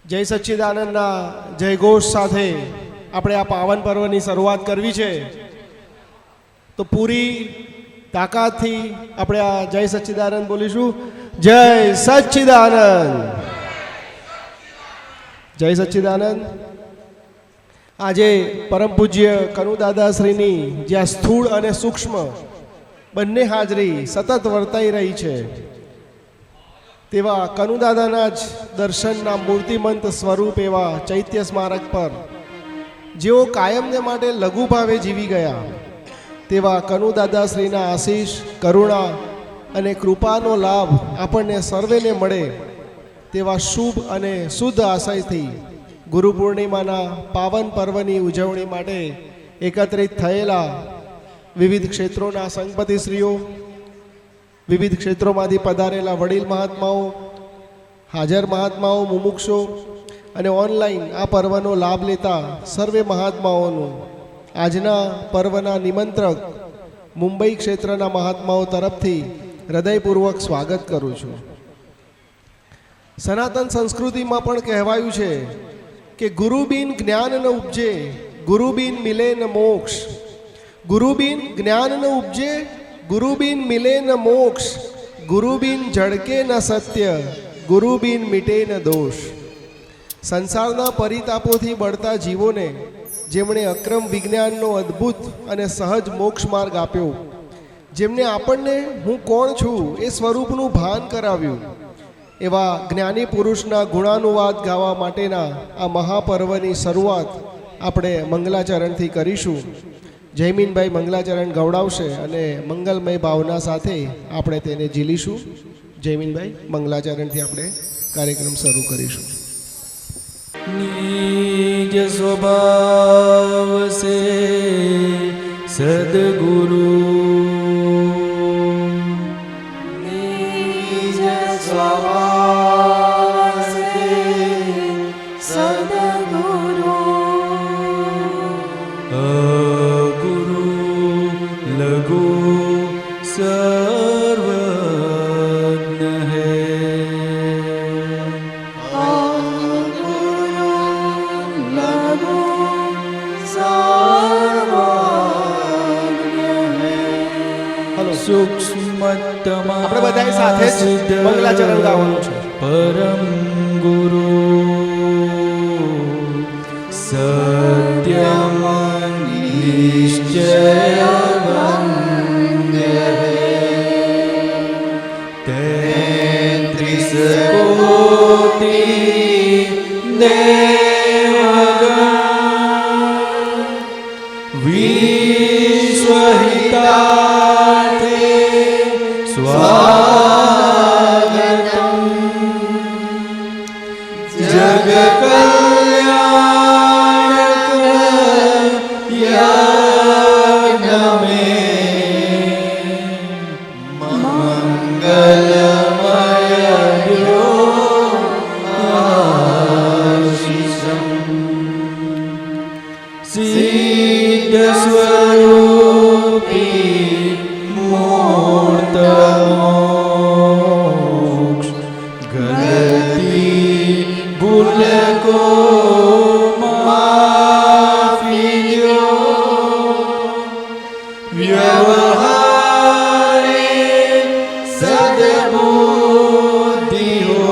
જય સચ્ચિદાનંદના જયઘોષ સાથે આપણે આ પાવન પર્વની શરૂઆત કરવી છે, તો પૂરી તાકાતથી આપણે આ જય સચ્ચિદાનંદ બોલીશું. જય સચ્ચિદાનંદ, જય સચ્ચિદાનંદ. આજે પરમ પૂજ્ય કનુદાદાશ્રીની જ્યાં સ્થૂળ અને સૂક્ષ્મ બંને હાજરી સતત વર્તાઈ રહી છે, તેવા કનુદાદાના જ દર્શનના મૂર્તિમંત સ્વરૂપ એવા ચૈત્ય સ્મારક પર જેઓ કાયમને માટે લઘુભાવે જીવી ગયા, તેવા કનુદાદાશ્રીના આશીષ, કરુણા અને કૃપાનો લાભ આપણને સર્વેને મળે તેવા શુભ અને શુદ્ધ આશયથી ગુરુ પૂર્ણિમાના પાવન પર્વની ઉજવણી માટે એકત્રિત થયેલા વિવિધ ક્ષેત્રોના સંઘપતિશ્રીઓ, વિવિધ ક્ષેત્રોમાંથી પધારેલા વડીલ મહાત્માઓ, હાજર મહાત્માઓ, મુમુક્ષો અને ઓનલાઈન આ પર્વનો લાભ લેતા સર્વે મહાત્માઓનું આજના પર્વના નિમંત્રક મુંબઈ ક્ષેત્રના મહાત્માઓ તરફથી હૃદયપૂર્વક સ્વાગત કરું છું. સનાતન સંસ્કૃતિમાં પણ કહેવાયું છે કે ગુરુ બિન જ્ઞાન ન ઉપજે, ગુરુ બિન મિલે ન મોક્ષ. ગુરુ બિન જ્ઞાન ન ઉપજે, ગુરુ બિન મિલે ન મોક્ષ. ગુરુ બિન ઝળકે ન સત્ય, ગુરુ બિન મિટે ન દોષ. સંસારના પરિતાપોથી બળતા જીવોને જેમણે અક્રમ વિજ્ઞાનનો અદ્ભુત અને સહજ મોક્ષ માર્ગ આપ્યો, જેમને આપણને હું કોણ છું એ સ્વરૂપનું ભાન કરાવ્યું, એવા જ્ઞાની પુરુષના ગુણાનુવાદ ગાવા માટેના આ મહાપર્વની શરૂઆત આપણે મંગલાચરણથી કરીશું. જયમીનભાઈ મંગલાચરણ ગવડાવશે અને મંગલમય ભાવના સાથે આપણે તેને ઝીલીશું. જયમીનભાઈ મંગલાચરણથી આપણે કાર્યક્રમ શરૂ કરીશું. निज स्वभाव से सद्गुरु, निज स्वभाव से सद्गुरु, अगुरु लघु सर्वज्ञ है. सूक्ष्मतमा આપણે બધાએ સાથે જ મંગલાચરણ ગાવાનું છે. પરમ ગુરુ સત્યમ નિશ્ચય તૈત્રીસ કોટી દેવગણ વિશ્વહિતા स्वागतम जग कल्याणक यज्ञ में मंगलमय आशीषम सिद्ध स्वरूपी मूर्त मोक्ष गति भूल को माफी दो, व्यवहारे सद्बुद्धि हो,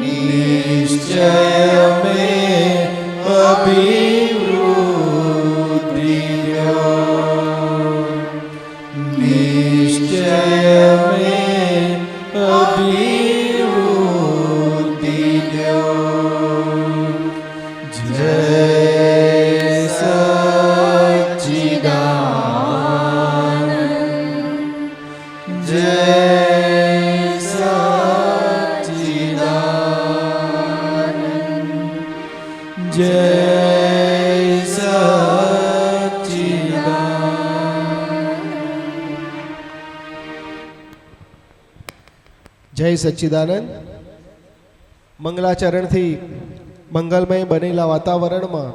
निश्चय में अभिवृद्धि दो, निश्चय में अभिवृद्धि दो. जय सच्चिदानंद, जय सच्चिदानंद, जय सच्चिदानंद. જય સચ્ચિદાનંદ. મંગલાચરણથી મંગલમય બનેલા વાતાવરણમાં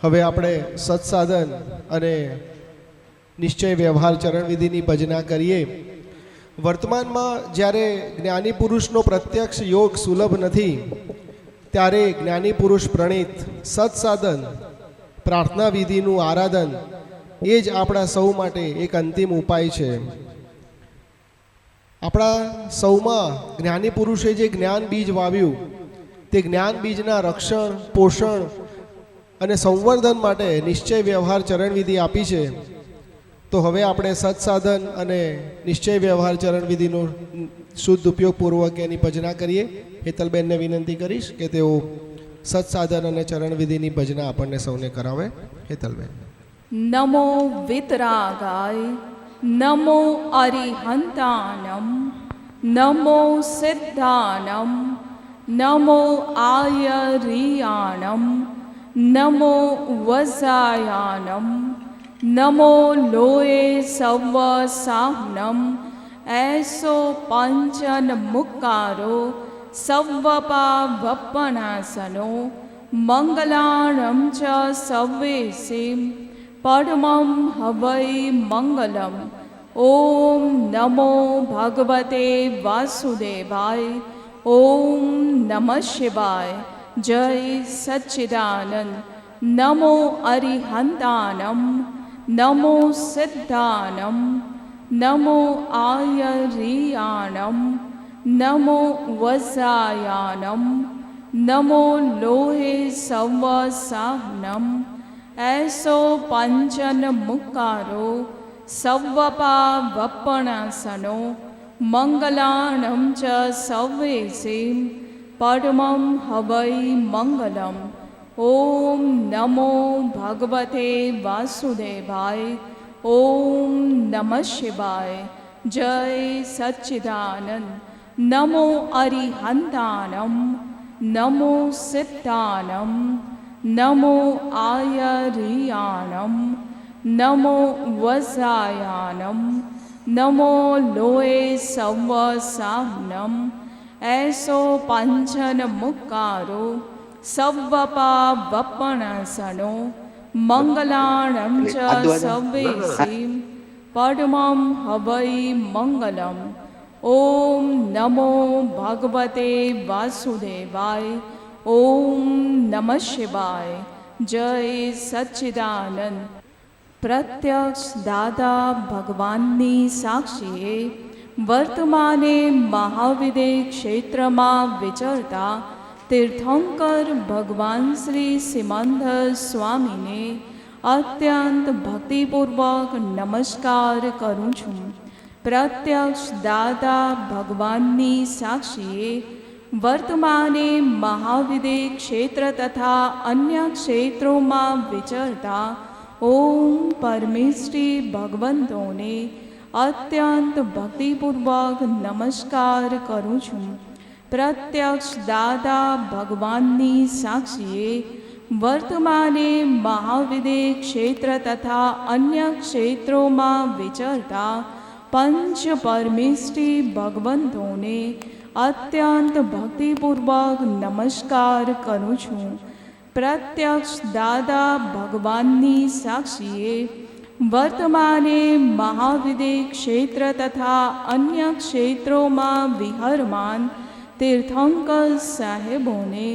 હવે આપણે સત્સાધન અને નિશ્ચય વ્યવહાર ચરણ વિધિની ભજના કરીએ. વર્તમાનમાં જ્યારે જ્ઞાની પુરુષનો પ્રત્યક્ષ યોગ સુલભ નથી, ત્યારે જ્ઞાની પુરુષ પ્રણીત સત્સાધન પ્રાર્થના વિધિનું આરાધન એ જ આપણા સૌ માટે એક અંતિમ ઉપાય છે. આપણા સૌમાં જ્ઞાની પુરુષે જે જ્ઞાન બીજ વાવ્યું તે જ્ઞાન બીજના રક્ષણ, પોષણ અને સંવર્ધન માટે નિશ્ચય વ્યવહાર ચરણવિધિ આપી છે. તો હવે આપણે સત્સાધન અને નિશ્ચય વ્યવહાર ચરણવિધિનો શુદ્ધ ઉપયોગપૂર્વક એની ભજના કરીએ. હેતલબેનને વિનંતી કરીશ કે તેઓ સત્સાધન અને ચરણવિધિની ભજના આપણને સૌને કરાવે. હેતલબેન. નમો વિતરાગાય, નમો અરિહંતાનમ, નમો સિદ્ધાનમ, નમો આયરિયાણમ, નમો વજાયાનમ, નમો લોએ સવ સાહનમ, એસો પંચન મુક્કારો સવ્વપા વપણાસનો, મંગલાણમ ચ સવ્વેસીમ પરમં હવૈ મંગલમ. ઓમ નમો ભગવતે વાસુદેવાય. ઓમ નમઃ શિવાય. જય સચ્ચિદાનંદ. નમો અરિહંતાનમ, નમો સિદ્ધાનમ, નમો આયરિયાણમ, નમો વજાયાનમ, નમો લોહે સવ સાહનમ, એસો પંચન મુક્કારો સવ્વપા વપણાસનો, મંગલાણમ ચ સવ્વેસીમ પરમં હવૈ મંગલમ. ઓમ નમો ભગવતે વાસુદેવાય. ઓમ નમઃ શિવાય. જય સચ્ચિદાનંદ. નમો અરિહંતાનમ, નમો સિદ્ધાનમ, નમો આયરિયાણમ, નમો વજાયાનમ, નમો લોએ સવ સાહનમ, એસો પંચન મુક્કારો સવ્વપા વપણાસનો, મંગલાણમ ચ સવ્વેસીમ પરમં હવૈ મંગલમ. ઓમ નમો ભગવતે વાસુદેવાય. ઓમ નમઃ શિવાય. જય સચ્ચિદાનંદ. પ્રત્યક્ષ દાદા ભગવાનની સાક્ષીએ વર્તમાને મહાવિદે ક્ષેત્રમાં વિચરતા તીર્થંકર ભગવાન શ્રી સિમંદર સ્વામીને અત્યંત ભક્તિપૂર્વક નમસ્કાર કરું છું. પ્રત્યક્ષ દાદા ભગવાનની સાક્ષીએ વર્તમાને મહાવિદે ક્ષેત્ર તથા અન્ય ક્ષેત્રોમાં વિચરતા ઓમ પરમેષ્ઠી ભગવંતોને અત્યંત ભક્તિપૂર્વક નમસ્કાર કરું છું. પ્રત્યક્ષ દાદા ભગવાનની સાક્ષીએ વર્તમાને મહાવિદે ક્ષેત્ર તથા અન્ય ક્ષેત્રોમાં વિચરતા પંચ પરમેષ્ઠી ભગવંતોને અત્યંત ભક્તિપૂર્વક નમસ્કાર કરું છું. પ્રત્યક્ષ દાદા ભગવાનની સાક્ષીએ વર્તમાને મહાવિદે ક્ષેત્ર તથા અન્ય ક્ષેત્રોમાં વિહરમાન તીર્થંકર સાહેબોને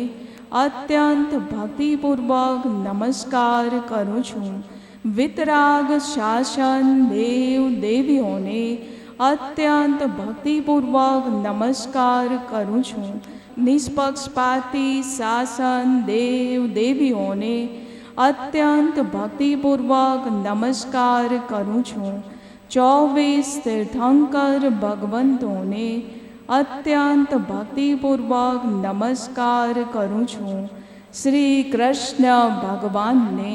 અત્યંત ભક્તિપૂર્વક નમસ્કાર કરું છું. વિતરાગ શાસન દેવ દેવીઓને અત્યંત ભક્તિપૂર્વક નમસ્કાર કરું છું. નિષ્પક્ષપાતી શાસન દેવ દેવીઓને અત્યંત ભક્તિપૂર્વક નમસ્કાર કરું છું. 24 તીર્થંકર ભગવંતોને અત્યંત ભક્તિપૂર્વક નમસ્કાર કરું છું. શ્રી કૃષ્ણ ભગવાનને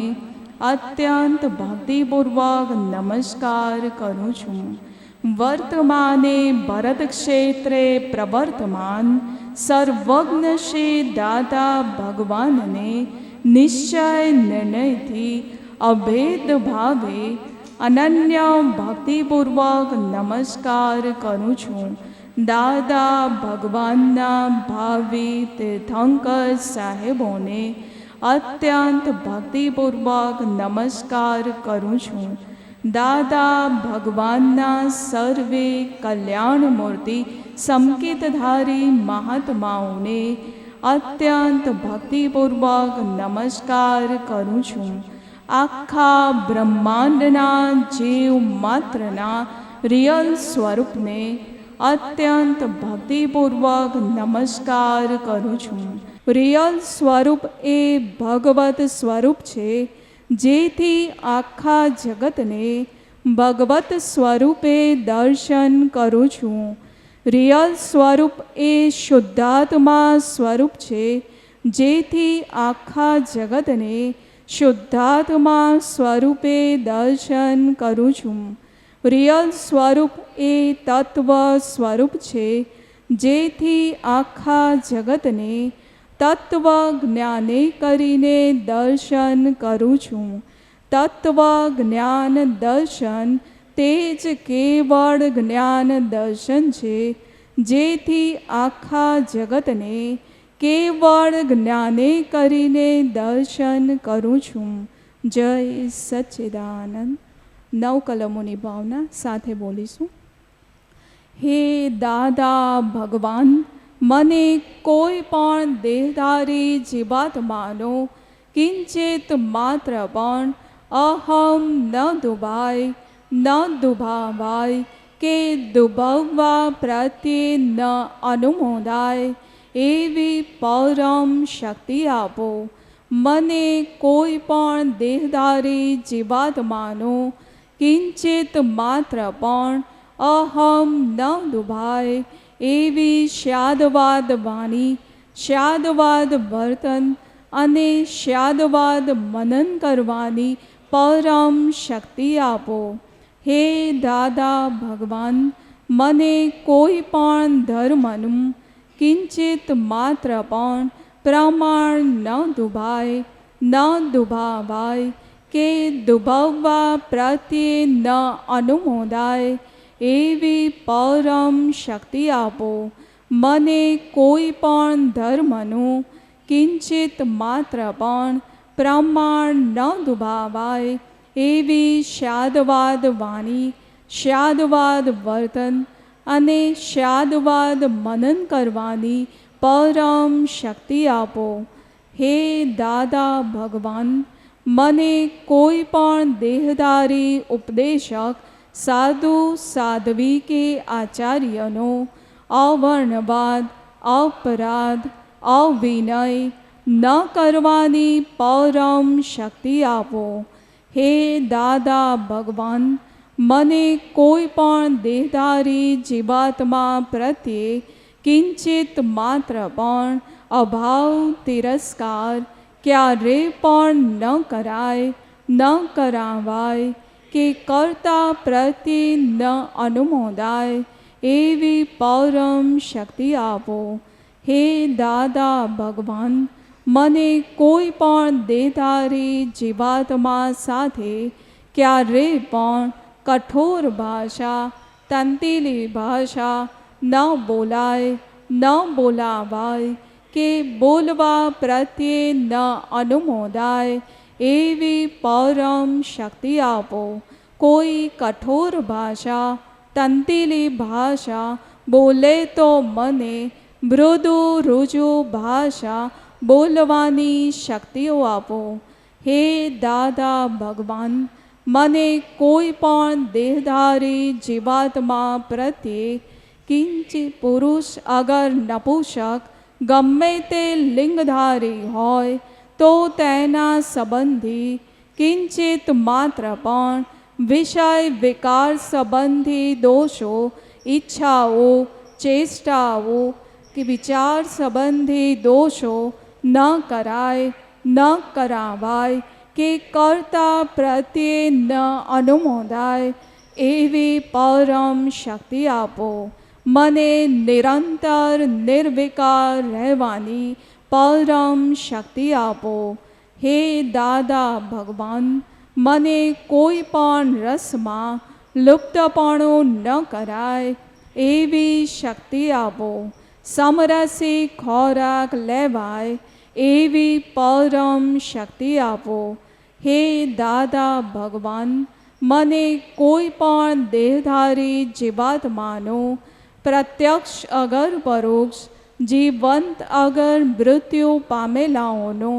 અત્યંત ભક્તિપૂર્વક નમસ્કાર કરું છું. વર્તમાને ભરત ક્ષેત્રે પ્રવર્તમાન સર્વજ્ઞ શ્રી દાદા ભગવાનને નિશ્ચય નિર્ણયથી અભેદ ભાવે અનન્ય ભક્તિપૂર્વક નમસ્કાર કરું છું. દાદા ભગવાનના ભાવિ તીર્થંકર સાહેબોને અત્યંત ભક્તિપૂર્વક નમસ્કાર કરું છું. દાદા ભગવાનના સર્વે કલ્યાણ મૂર્તિ સંકેતધારી મહાત્માઓને અત્યંત ભક્તિપૂર્વક નમસ્કાર કરું છું. આખા બ્રહ્માંડના જીવ માત્રના રિયલ સ્વરૂપને અત્યંત ભક્તિપૂર્વક નમસ્કાર કરું છું. રિયલ સ્વરૂપ એ ભગવત સ્વરૂપ છે, જેથી આખા જગતને ભગવત સ્વરૂપે દર્શન કરું છું. રિયલ સ્વરૂપ એ શુદ્ધાત્મા સ્વરૂપ છે, જેથી આખા જગતને શુદ્ધાત્મા સ્વરૂપે દર્શન કરું છું. રિયલ સ્વરૂપ એ તત્વ સ્વરૂપ છે, જેથી આખા જગતને તત્વ જ્ઞાને કરીને દર્શન કરું છું. તત્વ જ્ઞાન દર્શન તે જ કેવળ જ્ઞાન દર્શન છે, જેથી આખા જગતને કેવળ જ્ઞાને કરીને દર્શન કરું છું. જય સચ્ચિદાનંદ. 9 કલમોની ભાવના સાથે બોલીશું. હે દાદા ભગવાન, મને કોઈ પણ દેહધારી જીવાત્માનો કિંચિત માત્ર પણ અહમ ન દુભાય, ન દુભાવાય કે દુભાવવા પ્રત્યે ન અનુમોદાય એવી પરમ શક્તિ આપો. મને કોઈ પણ દેહધારી જીવાત્માનો કિંચિત માત્ર પણ અહમ ન દુભાય એવી શાદવાદ વાણી, શાદવાદ વર્તન અને શાદવાદ મનન કરવાની પરમ શક્તિ આપો. હે દાદા ભગવાન, મને કોઈ પણ ધર્મનું કિંચિત માત્ર પણ પ્રમાણ ન દુભાય, ન દુભાવાય કે દુભાવવા પ્રત્યે ન અનુમોદાય એવી પરમ શક્તિ આપો. મને કોઈ પણ ધર્મનું કિંચિત માત્ર પણ પ્રમાણ ન દુભાવાય એવી શાદવાદ વાણી, શાદવાદ વર્તન અને શાદવાદ મનન કરવાની પરમ શક્તિ આપો. હે દાદા ભગવાન, મને કોઈ પણ દેહધારી ઉપદેશક, સાધુ સાધ્વી કે આચાર્યનો અવર્ણવાદ, અપરાધ, અવિનય ન કરવાની પરમ શક્તિ આપો. હે દાદા ભગવાન, મને કોઈ પણ દેહધારી જીવાત્મા પ્રત્યે કિંચિત માત્ર પણ અભાવ, તિરસ્કાર ક્યારે પણ ન કરાય, ન કરાવાય કે કરતા પ્રત્યે ન અનુમોદાય એવી પરમ શક્તિ આપો. હે દાદા ભગવાન, મને કોઈ પણ દેહધારી જીવાત્મા સાથે ક્યારે પણ કઠોર ભાષા, તંતીલી ભાષા ન બોલાય, ન બોલાવાય કે બોલવા પ્રત્યે ન અનુમોદાય એવી પરમ શક્તિ આપો. કોઈ કઠોર ભાષા, તંતીલી ભાષા બોલે તો મને મૃદુ રુજુ ભાષા બોલવાની શક્તિઓ આપો. હે દાદા ભગવાન, મને કોઈ પણ દેહધારી જીવાત્મા પ્રત્યે કિંચિત પુરુષ અગર નપુંસક ગમે તે લિંગધારી હોય તો તેના સંબંધી કિંચિત માત્ર પણ વિષય વિકાર સંબંધી દોષો, ઈચ્છાઓ, ચેષ્ટાઓ કે વિચાર સંબંધી દોષો ન કરાય, ન કરાવાય કે કરતા પ્રત્યે ન અનુમોદાય એવી પરમ શક્તિ આપો. મને નિરંતર નિર્વિકાર રહેવાની પરમ શક્તિ આપો. હે દાદા ભગવાન, મને કોઈ પણ રસમાં લુપ્તપણું ન કરાય એવી શક્તિ આપો. સમરસી ખોરાક લેવાય એવી પરમ શક્તિ આપો. હે દાદા ભગવાન, મને કોઈ પણ દેહધારી જીવાત્માનો પ્રત્યક્ષ અગર પરોક્ષ જીવંત અગર મૃત્યુ પામેલાઓનો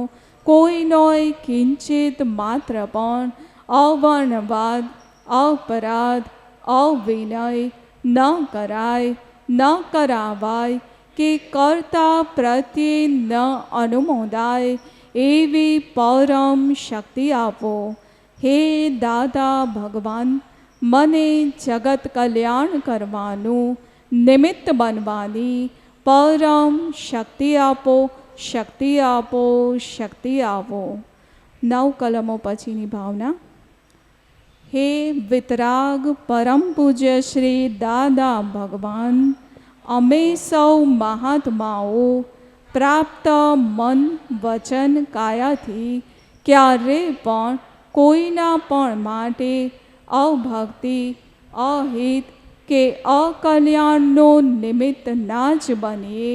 કોઈનોય કિંચિત માત્ર પણ અવર્ણવાદ અપરાધ અવિનય ન કરાય ન કરાવાય કે કર્તા પ્રત્યે ન અનુમોદાય એવી પરમ શક્તિ આપો. હે દાદા ભગવાન, મને જગત કલ્યાણ કરવાનું નિમિત્ત બનવાની પરમ શક્તિ આપો, શક્તિ આપો, શક્તિ આપો. 9 કલમો પછીની ભાવના. હે વિતરાગ પરમ પૂજ્ય શ્રી દાદા ભગવાન, અમે સૌ મહાત્માઓ પ્રાપ્ત મન વચન કાયાથી ક્યારે પણ કોઈના પણ માટે અભક્તિ અહિત કે અકલ્યાણનો નિમિત્ત ના જ બનીએ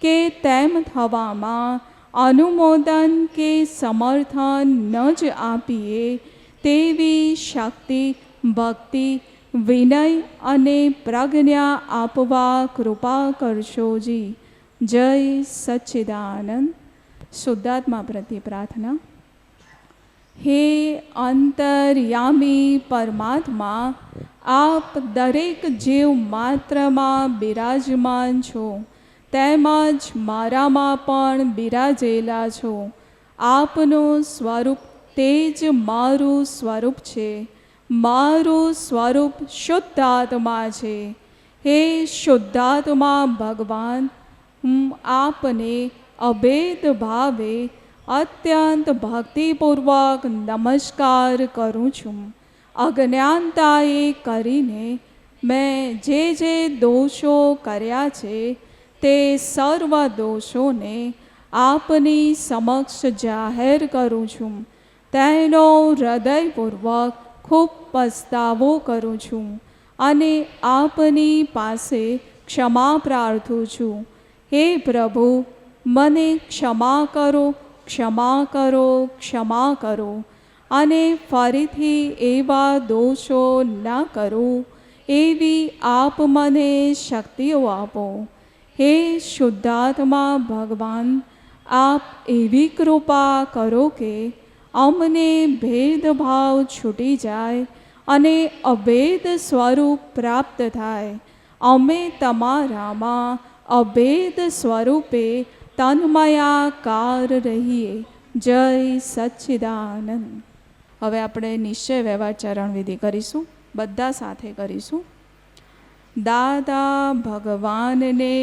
કે તેમ થવામાં અનુમોદન કે સમર્થન ન જ આપીએ તેવી શક્તિ ભક્તિ વિનય અને પ્રજ્ઞા આપવા કૃપા કરશોજી. જય સચ્ચિદાનંદ. શુદ્ધાત્મા પ્રત્યે પ્રાર્થના. હે અંતર્યામી પરમાત્મા, આપ દરેક જીવ માત્રમાં બિરાજમાન છો, તેમજ મારામાં પણ બિરાજેલા છો. આપનું સ્વરૂપ તે જ મારું સ્વરૂપ છે. મારું સ્વરૂપ શુદ્ધાત્મા છે. હે શુદ્ધાત્મા ભગવાન, હું આપને અભેદ ભાવે અત્યંત ભક્તિપૂર્વક નમસ્કાર કરું છું. અજ્ઞાનતાએ કરીને મેં જે દોષો કર્યા છે તે સર્વ દોષોને આપની સમક્ષ જાહેર કરું છું. તેનો હૃદયપૂર્વક ખૂબ પસ્તાવો કરું છું અને આપની પાસે ક્ષમા પ્રાર્થું છું. હે પ્રભુ, મને ક્ષમા કરો, ક્ષમા કરો, ક્ષમા કરો અને ફરીથી એવા દોષો ન કરું એવી આપ મને શક્તિઓ આપો. હે શુદ્ધાત્મા ભગવાન, આપ એવી કૃપા કરો કે અમને ભેદભાવ છૂટી જાય અને અભેદ સ્વરૂપ પ્રાપ્ત થાય. અમે તમારામાં અભેદ સ્વરૂપે તન્મયાકાર રહીએ. જય સચ્ચિદાનંદ. હવે આપણે નિશ્ચય વ્યવહાર ચરણ વિધિ કરીશું, બધા સાથે કરીશું. દાદા ભગવાનને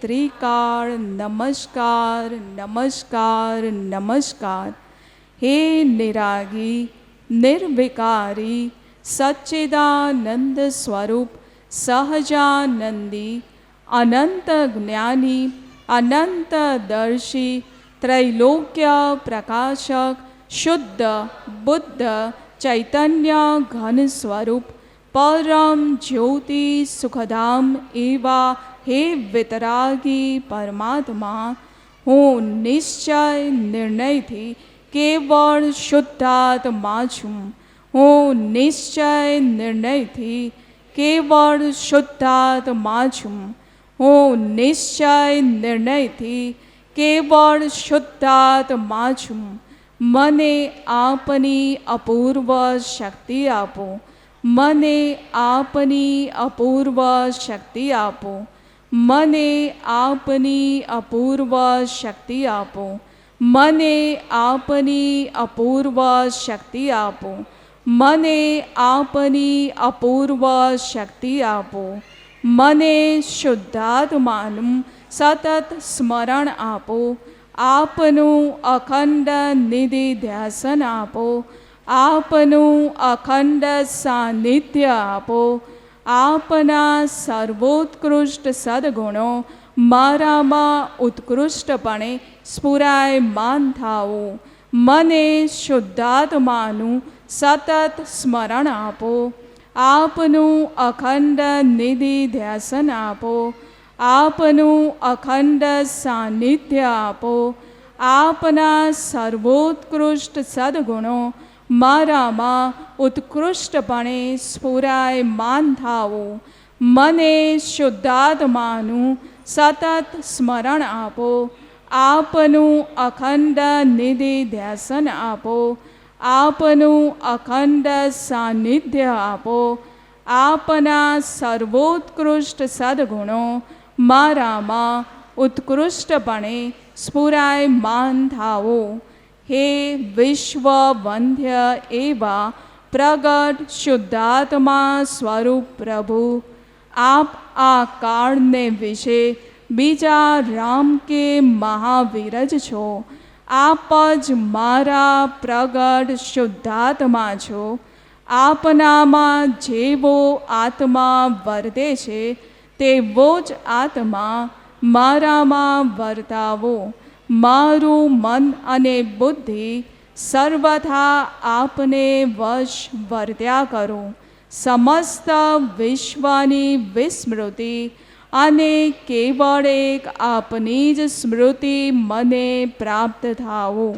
ત્રિકાળ નમસ્કાર, નમસ્કાર, નમસ્કાર. હે નિરાગી નિર્વિકારી સચ્ચિદાનંદ સ્વરૂપ સહજાનંદી અનંત જ્ઞાની અનંત દર્શી ત્રૈલોક્ય પ્રકાશક શુદ્ધ બુદ્ધ ચૈતન્ય ઘન સ્વરૂપ પરમ જ્યોતિ સુખધામ એવા હે વિતરાગી પરમાત્મા, હું નિશ્ચય નિર્ણયથી કેવળ શુદ્ધાત્મા છું. હું નિશ્ચય નિર્ણયથી કેવળ શુદ્ધાત્મા છું. હું નિશ્ચય નિર્ણયથી કેવળ શુદ્ધાત્મા છું. મને આપની અપૂર્વ શક્તિ આપો. મને આપની અપૂર્વ શક્તિ આપો. મને આપની અપૂર્વ શક્તિ આપો. મને આપની અપૂર્વ શક્તિ આપો. મને આપની અપૂર્વ શક્તિ આપો. મને શુદ્ધાત્માનું સતત સ્મરણ આપો. આપનું અખંડ નિધિ ધ્યાસન આપો. આપનું અખંડ સાનિધ્ય આપો. આપના સર્વોત્કૃષ્ટ સદગુણો મારામાં ઉત્કૃષ્ટપણે સ્ફુરાયમાન થાઓ. મને શુદ્ધાત્માનું સતત સ્મરણ આપો. આપનું અખંડ નિધિ ધ્યાસન આપો. આપનું અખંડ સાનિધ્ય આપો. આપના સર્વોત્કૃષ્ટ સદગુણો મારામાં ઉત્કૃષ્ટપણે સ્ફુરાયમાન થાઓ. મને શુદ્ધાત્માનું સતત સ્મરણ આપો. આપનું અખંડ નિધિ ધ્યાસન આપો. આપનું અખંડ સાનિધ્ય આપો. આપના સર્વોત્કૃષ્ટ સદ્ગુણો મારામાં ઉત્કૃષ્ટપણે સ્ફુરાયમાન થાઓ. હે વિશ્વ વંદ્ય એવા પ્રગટ શુદ્ધાત્મા સ્વરૂપ પ્રભુ, આપ આ કાળને વિશે બીજા રામ કે મહાવીર જ છો. આપ જ મારા પ્રગટ શુદ્ધાત્મા છો. આપનામાં જેવો આત્મા વર્તે છે તેવો જ આત્મા મારામાં વર્તાવો. મારું મન અને બુદ્ધિ સર્વથા આપને વશ વર્ત્યા કરો. સમસ્ત વિશ્વની વિસ્મૃતિ અને કેવળ એક આપની જ સ્મૃતિ મને પ્રાપ્ત થાઓ.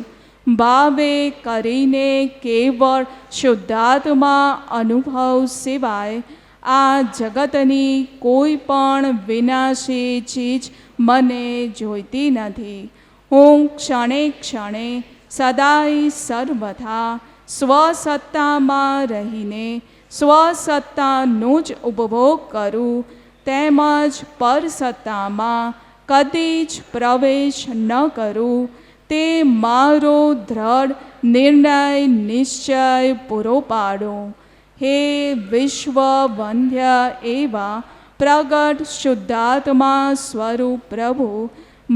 ભાવે કરીને કેવળ શુદ્ધાત્મા અનુભવ સિવાય આ જગતની કોઈ પણ વિનાશી ચીજ મને જોઈતી નથી. હું ક્ષણે ક્ષણે સદાય સર્વથા સ્વસત્તામાં રહીને સ્વસત્તાનો જ ઉપભોગ કરું, તેમજ પરસત્તામાં કદી જ પ્રવેશ ન કરું, તે મારો દ્રઢ નિર્ણય નિશ્ચય પૂરો પાડો. હે વિશ્વ વંદ્ય એવા પ્રગટ શુદ્ધાત્મા સ્વરૂપ પ્રભુ,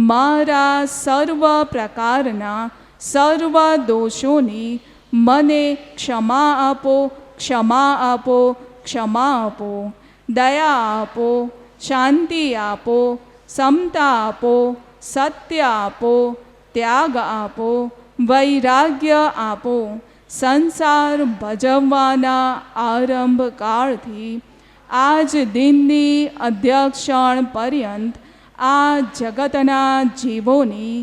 મારા સર્વ પ્રકારના સર્વ દોષોની મને ક્ષમા આપો, ક્ષમા આપો, ક્ષમા આપો. દયા આપો, શાંતિ આપો, સમતા આપો, સત્ય આપો, ત્યાગ આપો, વૈરાગ્ય આપો. સંસાર ભજવવાના આરંભ કાળથી આજ દિનની અધ્યક્ષણ પર્યંત આ જગતના જીવોની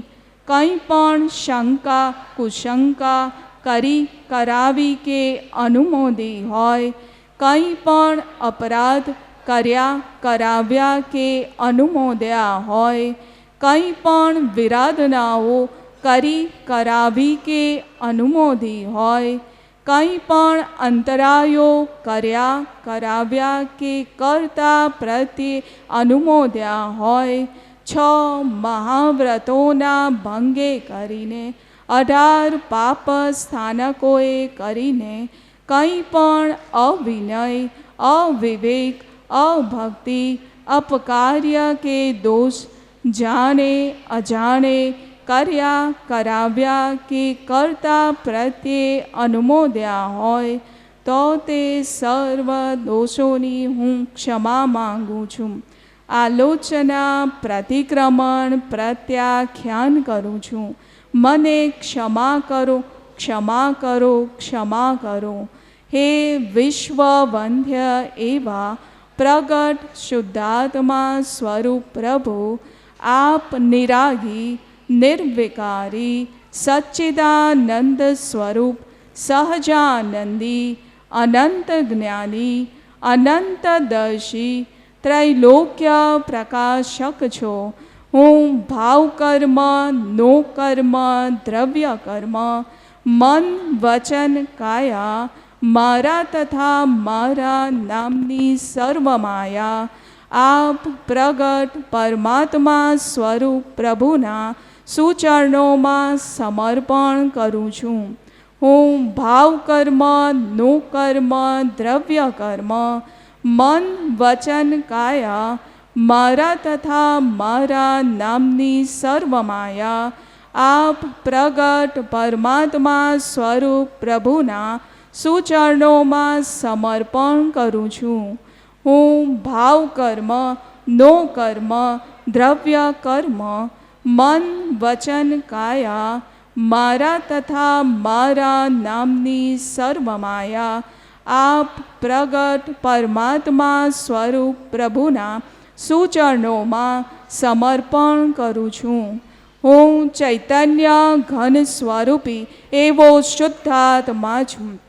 કંઈ પણ શંકા કુશંકા કરી કરાવી કે અનુમોદી હોય, કંઈ પણ અપરાધ કર્યા કરાવ્યા કે અનુમોદ્યા હોય, કંઈ પણ વિરાધનાઓ કરી કરાવી કે અનુમોદી હોય, કંઈ પણ અંતરાયો કર્યા કરાવ્યા કે કરતા પ્રત્યે અનુમોદ્યા હોય, 6 મહાવ્રતોના ભંગે કરીને 18 પાપ સ્થાનકોએ કરીને કંઈ પણ અવિનય, અવિવેક, અભક્તિ, અપકાર્ય કે દોષ જાણે અજાણે કર્યા કરાવ્યા કે કરતા પ્રત્યે અનુમોદ્યા હોય, તો તે સર્વ દોષોની હું ક્ષમા માંગુ છું. આલોચના, પ્રતિક્રમણ, પ્રત્યાખ્યાન કરું છું. મને ક્ષમા કરો, ક્ષમા કરો, ક્ષમા કરો. હે વિશ્વ વંદ્ય એવા પ્રગટ શુદ્ધાત્મા સ્વરૂપ પ્રભુ, આપ નિરાગી, નિર્વિકારી, સચ્ચિદાનંદ સ્વરૂપ, સહજાનંદી, અનંત જ્ઞાની, અનંતદર્શી, ત્રૈલોક્ય પ્રકાશક છો. હું ભાવકર્મ, નો કર્મ, દ્રવ્ય કર્મ, મન, વચન, કાયા, મારા તથા મારા નામની સર્વ માયા આપ પ્રગટ પરમાત્મા સ્વરૂપ પ્રભુના સુચરણોમાં સમર્પણ કરું છું. હું ભાવકર્મ, નો કર્મ, દ્રવ્ય કર્મ, મન, વચન, કાયા, મારા તથા મારા નામની સર્વ માયા આપ પ્રગટ પરમાત્મા સ્વરૂપ પ્રભુના સુચરણોમાં સમર્પણ કરું છું. હું ભાવકર્મ, નો કર્મ, દ્રવ્ય કર્મ, મન, વચન, કાયા, મારા તથા મારા નામની સર્વ માયા આપ પ્રગટ પરમાત્મા સ્વરૂપ પ્રભુના સુચરણોમાં સમર્પણ કરું છું. હું ચૈતન્ય ઘન સ્વરૂપી એવો શુદ્ધાત્મા છું.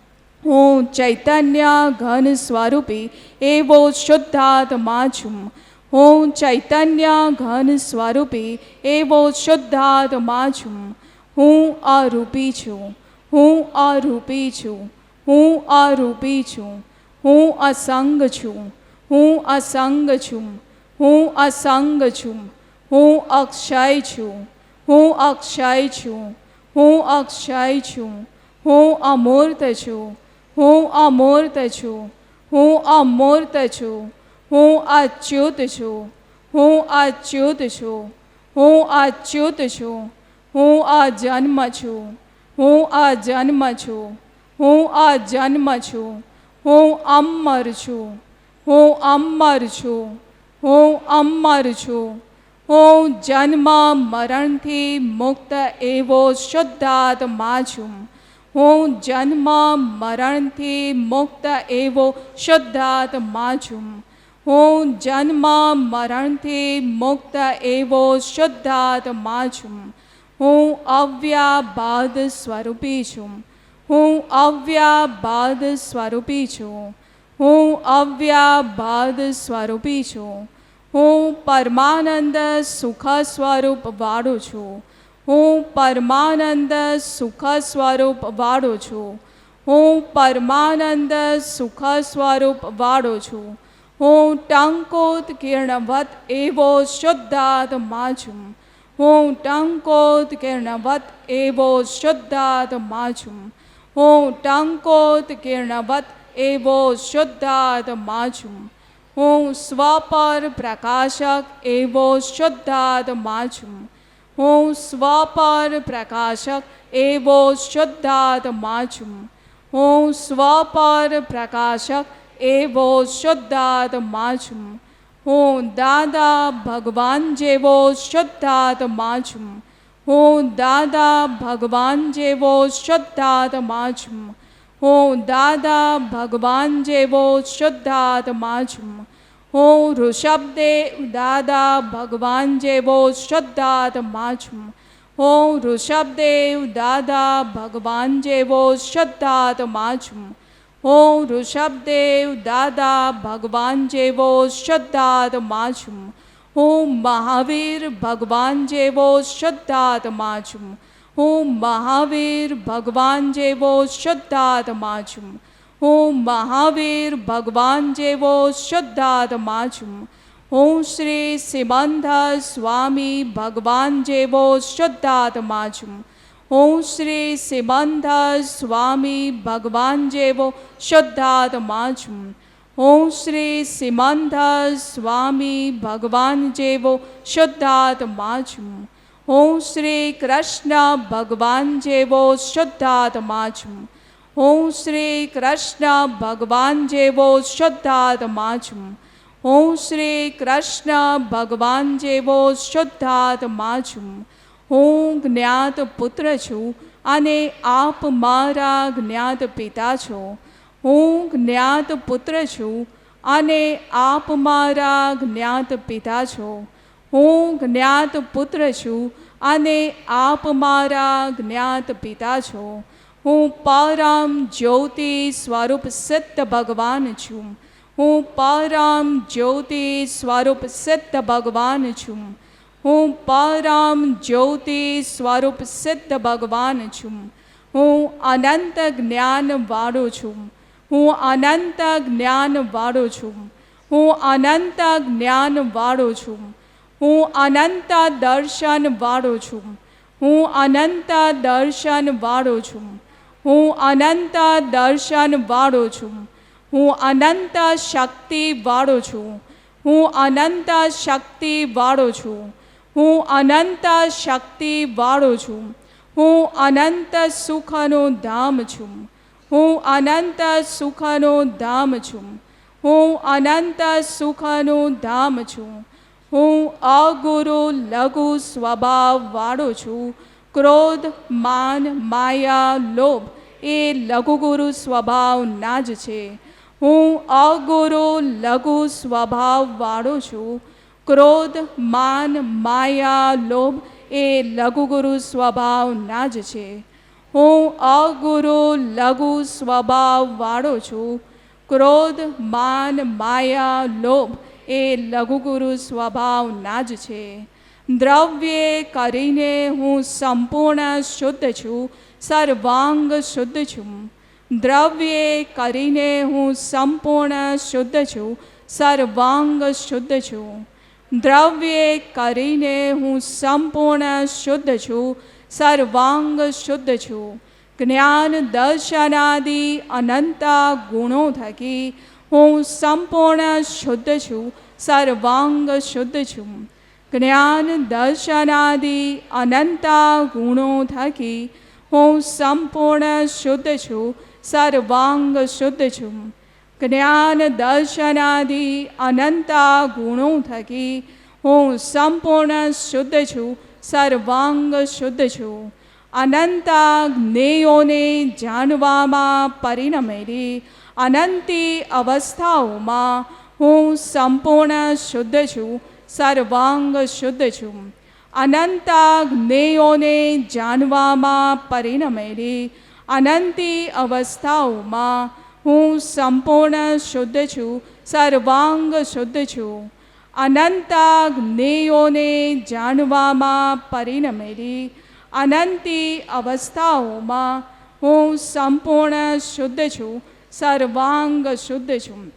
હું ચૈતન્ય ઘન સ્વરૂપી એવો શુદ્ધાત્મા છું. હું ચૈતન્ય ઘન સ્વરૂપી એવો શુદ્ધાત્મા છું. હું અરૂપી છું. હું અરૂપી છું. હું અરૂપી છું. હું અસંગ છું. હું અસંગ છું. હું અસંગ છું. હું અક્ષય છું. હું અક્ષય છું. હું અક્ષય છું. હું અમૂર્ત છું. હું અમૂર્ત છું. હું અમૂર્ત છું. હું અચ્યુત છું. હું અચ્યુત છું. હું અચ્યુત છું. હું અજન્મ છું. હું અજન્મ છું. હું અજન્મ છું. હું અમર છું. હું અમર છું. હું અમર છું. હું જન્મ મરણથી મુક્ત એવો શુદ્ધાત્મા છું. હું જન્મ મરણથી મુક્ત એવો શુદ્ધાત્મા છું. હું જન્મ મરણથી મુક્ત એવો શુદ્ધાત્મા છું. હું અવ્યાબાદ સ્વરૂપી છું. હું અવ્યાબાદ સ્વરૂપી છું. હું અવ્યાબાદ સ્વરૂપી છું. હું પરમાનંદ સુખ સ્વરૂપ વાળું છું. હું પરમાનંદ સુખ સ્વરૂપ વાળું છું. હું પરમાનંદ સુખ સ્વરૂપ વાળું છું. હું ટંકોત કિરણવત એવો શુદ્ધાત્મા છું. હું ટંકોત કિરણવત એવો શુદ્ધાત્મા છું. હું ટંકોત કિરણવત એવો શુદ્ધાત્મા છું. હું સ્વપર પ્રકાશક એવો શુદ્ધાત્મા છું. હું સ્વપર પ્રકાશક એવો શુદ્ધાત્મા છું. હું સ્વપર પ્રકાશક એવો શુદ્ધાત્મા છું. હું દાદા ભગવાન જેવો શુદ્ધાત્મા છું. હું દાદા ભગવાન જેવો શુદ્ધાત્મા છું. હું દાદા ભગવાન જેવો શુદ્ધાત્મા છું. હું ઋષભદેવ દાદા ભગવાન જેવો શુદ્ધાત્મા છું. હું ઋષભદેવ દાદા ભગવાન જેવો શુદ્ધાત્મા છું. હું ઋષભદેવ દાદા ભગવાન જેવો શુદ્ધાત્મા છું. હું મહાવીર ભગવાન જેવો શુદ્ધાત્મા છું. હું મહાવીર ભગવાન જેવો શુદ્ધાત્મા છું. હું મહાવીર ભગવાન જેવો શુદ્ધાત્મા છું. હું શ્રી સિમંધ સ્વામી ભગવાન જેવો શુદ્ધાત્મા છું. હું શ્રી સિમંધ સ્વામી ભગવાન જેવો શુદ્ધાત્મા છું. હું શ્રી સિમંધ સ્વામી ભગવાન જેવો શુદ્ધાત્મા છું. હું શ્રી કૃષ્ણ ભગવાન જેવો શુદ્ધાત્મા છું. હું શ્રી કૃષ્ણ ભગવાન જેવો શુદ્ધાત્મા છું. હું શ્રી કૃષ્ણ ભગવાન જેવો શુદ્ધાત્મા છું. હું જ્ઞાત પુત્ર છું અને આપ મારા જ્ઞાત પિતા છો. હું જ્ઞાત પુત્ર છું અને આપ મારા જ્ઞાત પિતા છો. હું જ્ઞાત પુત્ર છું અને આપ મારા જ્ઞાત પિતા છો. હું પરમ જ્યોતિ સ્વરૂપ સિદ્ધ ભગવાન છું. હું પરમ જ્યોતિ સ્વરૂપ સિદ્ધ ભગવાન છું. હું પરમ જ્યોતિ સ્વરૂપ સિદ્ધ ભગવાન છું. હું અનંત જ્ઞાન વાળું છું. હું અનંત જ્ઞાન વાળું છું. હું અનંત જ્ઞાન વાળું છું. હું અનંત દર્શન વાળું છું. હું અનંત દર્શન વાળું છું. હું અનંત દર્શન વાળું છું. હું અનંત શક્તિ વાળું છું. હું અનંત શક્તિ વાળું છું. હું અનંત શક્તિ વાળું છું. હું અનંત સુખનું ધામ છું. હું અનંત સુખનું ધામ છું. હું અનંત સુખનું ધામ છું. હું અગુરુ લઘુ સ્વભાવ વાળું છું. ક્રોધ, માન, માયા, લોભ એ લઘુગુરુ સ્વભાવના જ છે. હું અગુરુ લઘુ સ્વભાવ વાળું છું. ક્રોધ, માન, માયા, લોભ એ લઘુગુરુ સ્વભાવના જ છે. હું અગુરુ લઘુ સ્વભાવવાળો છું. ક્રોધ, માન, માયા, લોભ એ લઘુગુરુ સ્વભાવના જ છે. દ્રવ્યે કરીને હું સંપૂર્ણ શુદ્ધ છું, સર્વાંગ શુદ્ધ છું. દ્રવ્યે કરીને હું સંપૂર્ણ શુદ્ધ છું, સર્વાંગ શુદ્ધ છું. દ્રવ્યે કરીને હું સંપૂર્ણ શુદ્ધ છું, સર્વાંગ શુદ્ધ છું. જ્ઞાન દર્શનાદિ અનંત ગુણો થકી હું સંપૂર્ણ શુદ્ધ છું, સર્વાંગ શુદ્ધ છું. જ્ઞાન દર્શનાદિ અનંત ગુણો થકી હું સંપૂર્ણ શુદ્ધ છું, સર્વાંગ શુદ્ધ છું. જ્ઞાન દર્શનાદિ અનંત ગુણો થકી હું સંપૂર્ણ શુદ્ધ છું, સર્વાંગ શુદ્ધ છું. અનંત જ્ઞેયોને જાણવામાં પરિણમેલી અનંતી અવસ્થાઓમાં હું સંપૂર્ણ શુદ્ધ છું, સર્વાંગ શુદ્ધ છું. અનંત જ્ઞેયોને જાણવામાં પરિણમેલી અનંતી અવસ્થાઓમાં હું સંપૂર્ણ શુદ્ધ છું, સર્વાંગ શુદ્ધ છું. અનંત જ્ઞેયોને જાણવામાં પરિણમેલી અનંતી અવસ્થાઓમાં હું સંપૂર્ણ શુદ્ધ છું, સર્વાંગ શુદ્ધ છું.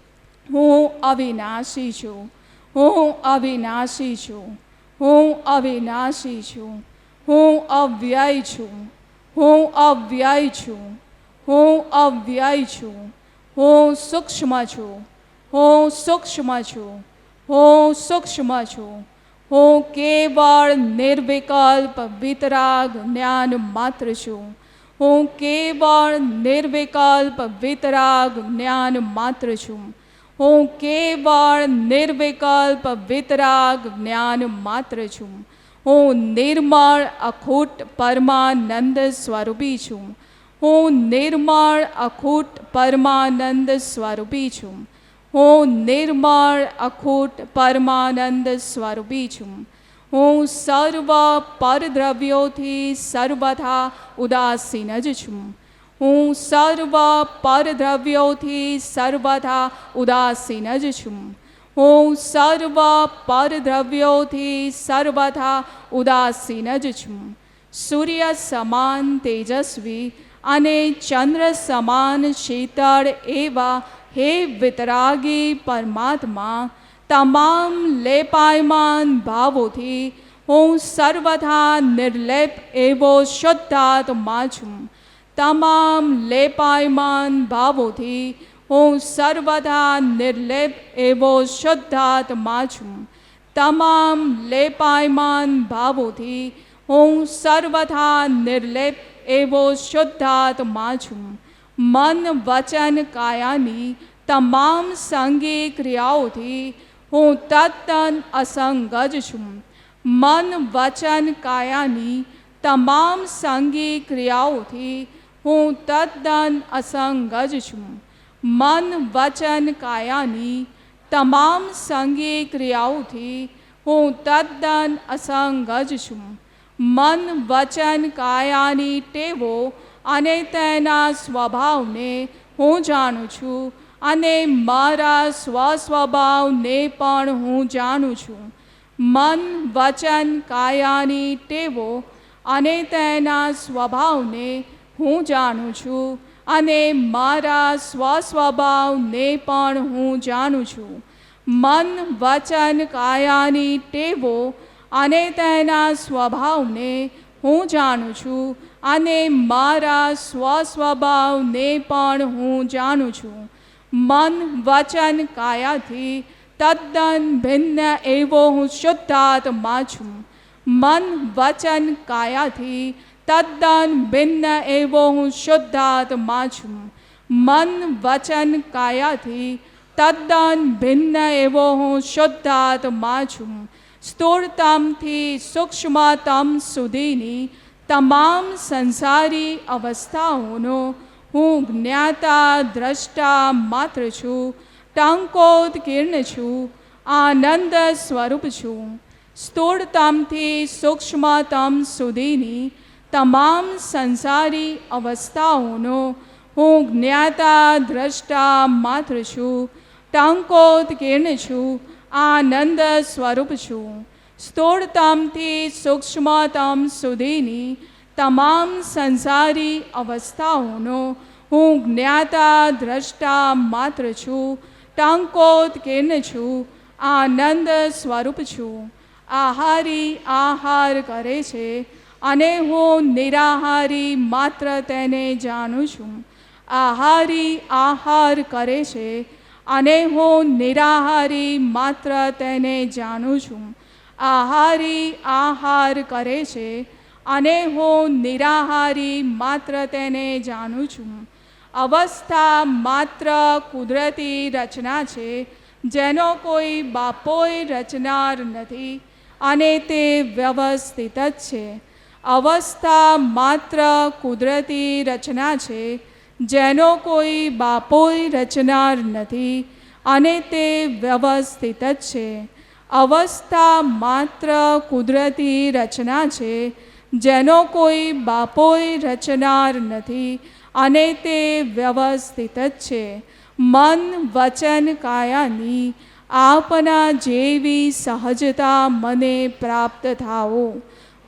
હું અવિનાશી છું. હું અવિનાશી છું. હું અવિનાશી છું. હું અવ્યય છું. હું અવ્યય છું. હું અવ્યય છું. હું સૂક્ષ્મ છું. હું સૂક્ષ્મ છું. હું સૂક્ષ્મ છું. હું કેવળ નિર્વિકલ્પ વિતરાગ જ્ઞાન માત્ર છું. હું કેવળ નિર્વિકલ્પ વિતરાગ જ્ઞાન માત્ર છું. હું કેવળ નિર્વિકલ્પ વિતરાગ જ્ઞાન માત્ર છું. હું નિર્મળ અખૂટ પરમાનંદ સ્વરૂપી છું. હું નિર્મળ અખૂટ પરમાનંદ સ્વરૂપી છું. હું નિર્મળ અખૂટ પરમાનંદ સ્વરૂપી છું. હું સર્વ પરદ્રવ્યોથી સર્વથા ઉદાસીન જ છું. હું સર્વ પરદ્રવ્યોથી સર્વથા ઉદાસીન જ છું. હું સર્વ પરદ્રવ્યોથી સર્વથા ઉદાસીન જ છું. સૂર્ય સમાન તેજસ્વી અને ચંદ્ર સમાન શીતળ એવા હે વિતરાગી પરમાત્મા, તમામ લેપાયમાન ભાવોથી હું સર્વથા નિર્લેપ એવો શુદ્ધાત્મા છું. તમામ લેપાયમાન ભાવોથી હું સર્વથા નિર્લેપ એવો શુદ્ધાત્મા છું. તમામ લેપાયમાન ભાવોથી હું સર્વથા નિર્લેપ એવો શુદ્ધાત્મા છું. મન વચન કાયાની તમામ સંગી ક્રિયાઓથી હું તદ્દન અસંગ જ છું. મન વચન કાયાની તમામ સંગી ક્રિયાઓથી હું તદ્દન અસંગ જ છું. મન વચન કાયાની તમામ સંગી ક્રિયાઓથી હું તદ્દન અસંગ જ છું. મન વચન કાયાની ટેવો અને તેના સ્વભાવને હું જાણું છું અને મારા સ્વસ્વભાવને પણ હું જાણું છું. મન વચન કાયાની ટેવો અને તેના સ્વભાવને હું જાણું છું અને મારા સ્વસ્વભાવને પણ હું જાણું છું. મન વચન કાયાની ટેવો અને તેના સ્વભાવને હું જાણું છું અને મારા સ્વસ્વભાવને પણ હું જાણું છું. મન વચન કાયાથી તદ્દન ભિન્ન એવો હું શુદ્ધાત્મા છું. મન વચન કાયાથી તદ્દન ભિન્ન એવો હું શુદ્ધાત્મા છું. મન વચન કાયાથી તદ્દન ભિન્ન એવો હું શુદ્ધાત્મા છું. સ્થૂળતમથી સૂક્ષ્મતમ સુધીની તમામ સંસારી અવસ્થાઓનો હું જ્ઞાતા દ્રષ્ટા માત્ર છું. ટંકોત્કીર્ણ છું. આનંદ સ્વરૂપ છું. સ્થૂળતમથી સૂક્ષ્મતમ સુધીની તમામ સંસારી અવસ્થાઓનો હું જ્ઞાતા દ્રષ્ટા માત્ર છું, ટંકોત્કીર્ણ છું, આનંદ સ્વરૂપ છું. સ્થૂળતમથી સૂક્ષ્મતમ સુધીની તમામ સંસારી અવસ્થાઓનો હું જ્ઞાતા દ્રષ્ટા માત્ર છું, ટંકોત્કીર્ણ છું, આનંદ સ્વરૂપ છું. આહારી આહાર કરે છે અને હું નિરાહારી માત્ર તેને જાણું છું. આહારી આહાર કરે છે અને હું નિરાહારી માત્ર તેને જાણું છું. આહારી આહાર કરે છે અને હું નિરાહારી માત્ર તેને જાણું છું. અવસ્થા માત્ર કુદરતી રચના છે, જેનો કોઈ બાપોય રચનાર નથી અને તે વ્યવસ્થિત જ છે. અવસ્થા માત્ર કુદરતી રચના છે, જેનો કોઈ બાપોય રચનાર નથી અને તે વ્યવસ્થિત જ છે. અવસ્થા માત્ર કુદરતી રચના છે, જેનો કોઈ બાપોય રચનાર નથી અને તે વ્યવસ્થિત જ છે. મન વચન કાયાની આપના જેવી સહજતા મને પ્રાપ્ત થાઓ.